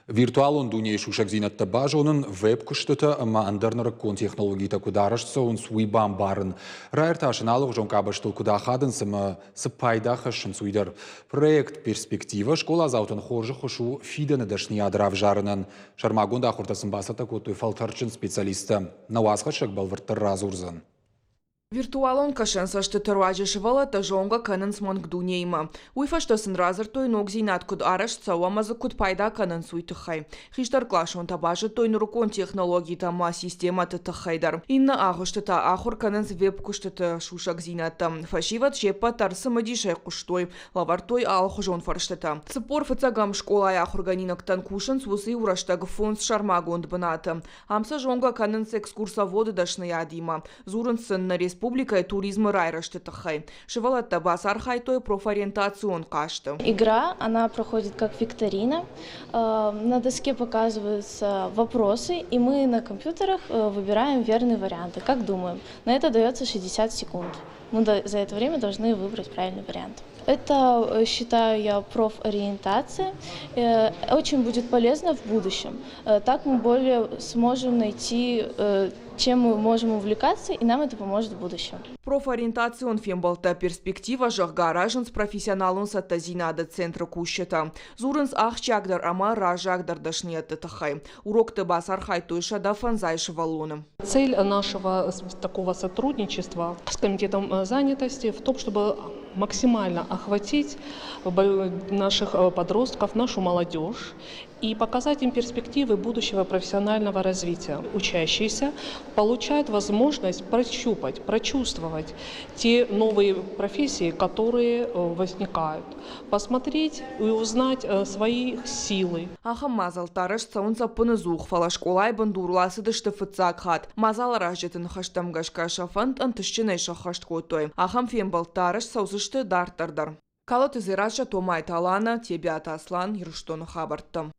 Virtualon dunia шушак зинатта бажонын веб кыштыта ама андернарык кон технологита кударышца он суйбан барын. Райрташын алых жон кабаштыл кудахадын сыма сыпайдахашын суйдар. Проект перспектива школа заутын хоржы хошу фиданы дашни адрав жарынын. Шармагунда хуртасын басата котой фалтарчын специалиста. Навасхашак балвырттыр разурзан. Виртуалон кашен сашты тырважышывала тажонга канын смонг дунейма. Уйфаштасын разыр той ногзинат куд араш цауамазы куд пайда канын суйтыхай. Хиштар клашон табажы той нурукон технологии тама система тытыхайдар. Инна ахыштыта ахур канын веб куштыты шушак зината. Фашиват шепа тарсы мадишай куштой. Лавар той алхужон фарштыта. Цыпор фацагам школа ахурганиноктан кушын сусы ураштаг фонс шармагонд бната. Амса жонга канын экскурсоводы дашны ядима. Зурын сын на республика и туризма райраштытахай. Шивалатта басар хайтой профориентацион кашты. Игра, она проходит как викторина. На доске показываются вопросы, и мы на компьютерах выбираем верные варианты. Как думаем? На это дается 60 секунд. Мы за это время должны выбрать правильный вариант. Это, считаю я, профориентация. Очень будет полезно в будущем. Так мы более сможем найти, чем мы можем увлекаться, и нам это поможет в будущем. Профориентацион фембалта перспектива жахгаражен с профессионалом саттазинада центра кущета. Зурынс ахчагдар ама ражагдар дашниятты тахай. Урок басар хайтойша да фанзайши валоны. Цель нашего такого сотрудничества с комитетом занятости в том, чтобы максимально охватить наших подростков, нашу молодежь и показать им перспективы будущего профессионального развития. Учащиеся получают возможность прощупать, прочувствовать те новые профессии, которые возникают, посмотреть и узнать свои силы. Аха мазал тараш цаунца пынызух фала школай бандурласы дышты фыцак хат. Мазал ражетын хаштам гашка шафант антышчынай шахашт котой. Ахам фембал тараш саузышты дартардар. Калот изираша томай талана, тебя таслан, ирштону хабарттам.